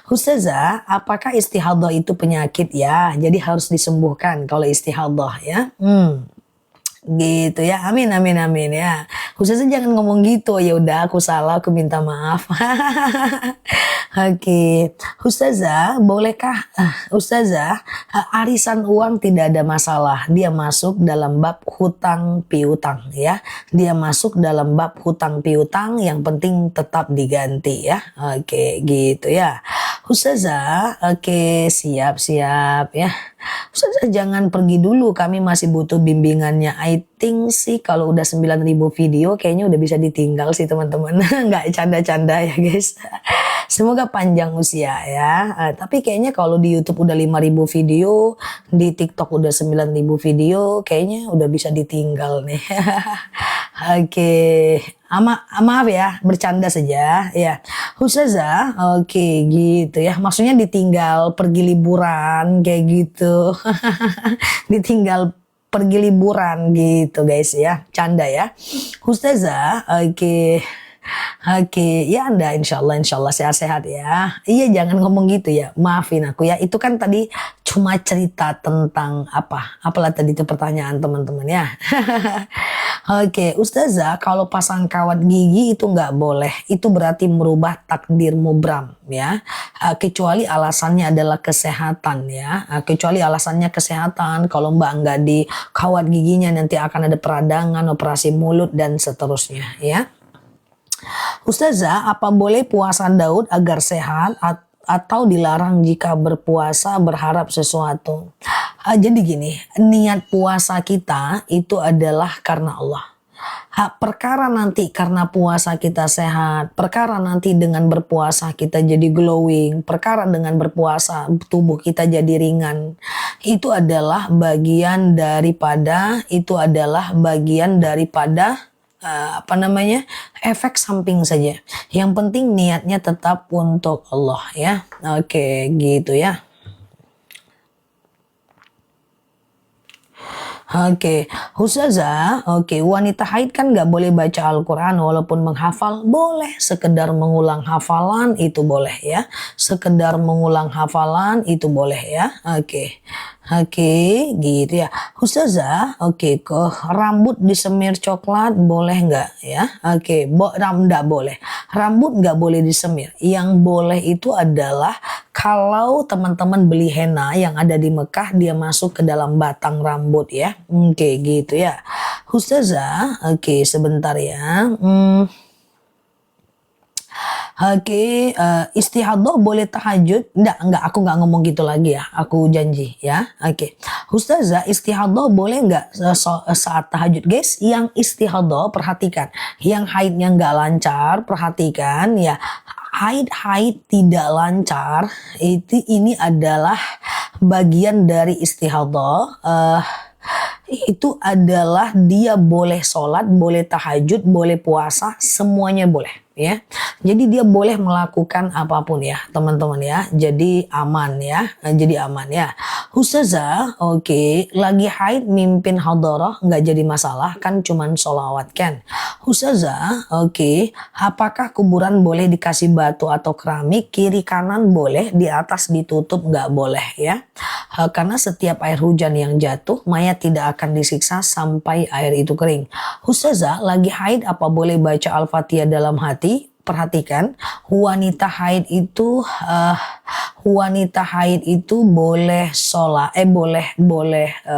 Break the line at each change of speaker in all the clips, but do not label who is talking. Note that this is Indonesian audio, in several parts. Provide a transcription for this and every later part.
Ustazah, apakah istihadah itu penyakit ya? Jadi harus disembuhkan kalau istihadah ya. Gitu ya. Amin amin amin ya. Ustazah jangan ngomong gitu. Ya udah aku salah, aku minta maaf. Oke. Ustazah, bolehkah Ustazah, arisan uang tidak ada masalah. Dia masuk dalam bab hutang piutang ya. Dia masuk dalam bab hutang piutang, yang penting tetap diganti ya. Oke, gitu ya. Ustazah, oke, siap-siap ya. Ustazah jangan pergi dulu, kami masih butuh bimbingannya. I think sih kalau udah 9.000 video kayaknya udah bisa ditinggal sih teman-teman. Nggak canda-canda ya guys. Semoga panjang usia ya. Tapi kayaknya kalau di YouTube udah 5.000 video, di TikTok udah 9.000 video, kayaknya udah bisa ditinggal nih. Oke, maaf ya, bercanda saja ya. Ustazah, oke gitu ya. Maksudnya ditinggal pergi liburan kayak gitu. Ditinggal pergi liburan gitu guys ya. Canda ya. Ustazah, oke. Oke, ya Anda insya Allah sehat-sehat ya. Iya jangan ngomong gitu ya, maafin aku ya. Itu kan tadi cuma cerita tentang apa? Apalah tadi itu pertanyaan teman-teman ya. Oke, Ustazah, kalau pasang kawat gigi itu nggak boleh. Itu berarti merubah takdir mubram ya. Kecuali alasannya adalah kesehatan ya. Kecuali alasannya kesehatan. Kalau Mbak nggak di kawat giginya nanti akan ada peradangan, operasi mulut dan seterusnya ya. Ustazah, apa boleh puasa Daud agar sehat atau dilarang jika berpuasa berharap sesuatu? Jadi gini, niat puasa kita itu adalah karena Allah. Perkara nanti karena puasa kita sehat, perkara nanti dengan berpuasa kita jadi glowing, perkara dengan berpuasa tubuh kita jadi ringan, itu adalah bagian daripada efek samping saja. Yang penting niatnya tetap untuk Allah ya. Oke, gitu ya. Oke, Ustazah, oke, wanita haid kan nggak boleh baca Al-Quran walaupun menghafal, boleh. Sekedar mengulang hafalan itu boleh ya. Sekedar mengulang hafalan itu boleh ya. Oke, gitu ya. Ustazah, oke, rambut disemir coklat boleh nggak ya? Oke, nggak boleh. Rambut nggak boleh disemir. Yang boleh itu adalah kalau teman-teman beli henna yang ada di Mekah, dia masuk ke dalam batang rambut ya. Oke, gitu ya. Ustazah, oke, sebentar ya. Oke, istihadah boleh tahajud? Enggak, aku nggak ngomong gitu lagi ya. Aku janji ya. Oke. Ustazah, istihadah boleh nggak saat tahajud? Guys, yang istihadah perhatikan. Yang haidnya nggak lancar, perhatikan ya. Haid tidak lancar, ini adalah bagian dari istihadah. Itu adalah dia boleh sholat, boleh tahajud, boleh puasa, semuanya boleh ya. Jadi dia boleh melakukan apapun ya teman-teman ya. Jadi aman ya. Ustazah, oke, lagi haid mimpin hadarah nggak jadi masalah kan, cuman sholawat kan. Ustazah, oke, apakah kuburan boleh dikasih batu atau keramik? Kiri kanan boleh, di atas ditutup nggak boleh ya. Karena setiap air hujan yang jatuh, mayat tidak akan disiksa sampai air itu kering. Ustazah, lagi haid apa boleh baca Al-Fatihah dalam hati? Perhatikan, wanita haid itu boleh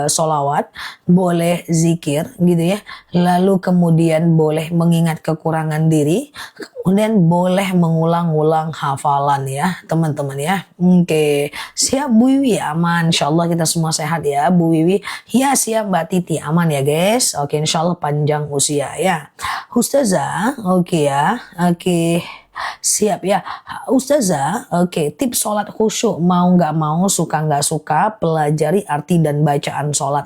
sholawat, boleh zikir gitu ya. Lalu kemudian boleh mengingat kekurangan diri, kemudian boleh mengulang-ulang hafalan ya teman-teman ya. Oke, siap Bu Wiwi? Aman, insyaallah kita semua sehat ya Bu Wiwi. Ya siap Mbak Titi, aman ya guys. Oke, insyaallah panjang usia ya. Ustazah, oke ya. Oke, siap ya. Ustazah, oke, tips sholat khusyuk, mau nggak mau, suka nggak suka, pelajari arti dan bacaan sholat.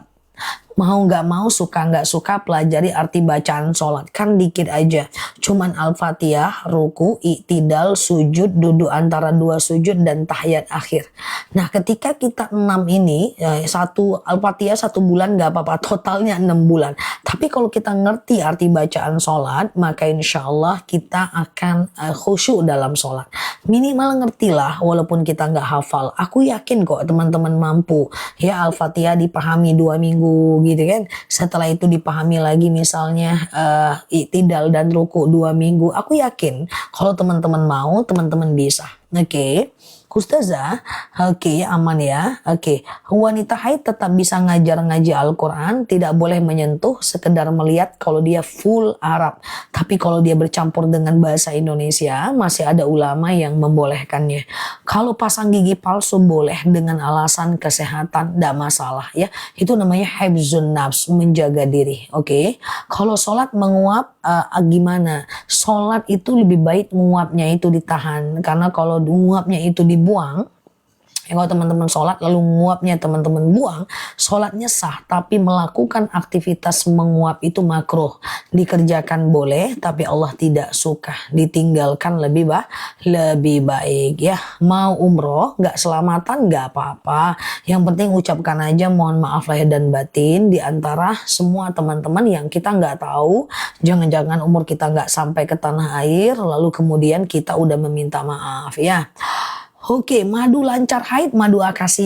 Mau nggak mau, suka nggak suka, pelajari arti bacaan sholat. Kan dikit aja. Cuman Al-Fatihah, ruku, i'tidal, sujud, duduk antara dua sujud, dan tahiyat akhir. Nah ketika kita 6 ini, satu Al-Fatihah 1 bulan nggak apa-apa, totalnya 6 bulan. Tapi kalau kita ngerti arti bacaan sholat, maka insya Allah kita akan khusyuk dalam sholat. Minimal ngertilah, walaupun kita nggak hafal. Aku yakin kok teman-teman mampu. Ya Al-Fatihah dipahami 2 minggu gitu kan. Setelah itu dipahami lagi misalnya i'tidal dan ruku 2 minggu. Aku yakin kalau teman-teman mau, teman-teman bisa. Oke. Ustazah, oke, aman ya. Oke, wanita haid tetap bisa ngaji Al-Quran, tidak boleh menyentuh, sekedar melihat kalau dia full Arab. Tapi kalau dia bercampur dengan bahasa Indonesia, masih ada ulama yang membolehkannya. Kalau pasang gigi palsu boleh dengan alasan kesehatan, tidak masalah ya. Itu namanya hifzun nafs, menjaga diri. Oke, kalau sholat menguap, gimana? Sholat itu lebih baik nguapnya itu ditahan, karena kalau nguapnya itu dibuang, kalau teman-teman sholat lalu nguapnya teman-teman buang, sholatnya sah, tapi melakukan aktivitas menguap itu makruh. Dikerjakan boleh, tapi Allah tidak suka. Ditinggalkan lebih baik ya. Mau umroh nggak selamatan nggak apa-apa. Yang penting ucapkan aja mohon maaf lahir dan batin di antara semua teman-teman yang kita nggak tahu. Jangan-jangan umur kita nggak sampai ke tanah air, lalu kemudian kita udah meminta maaf ya. Oke, madu lancar haid, madu akasia.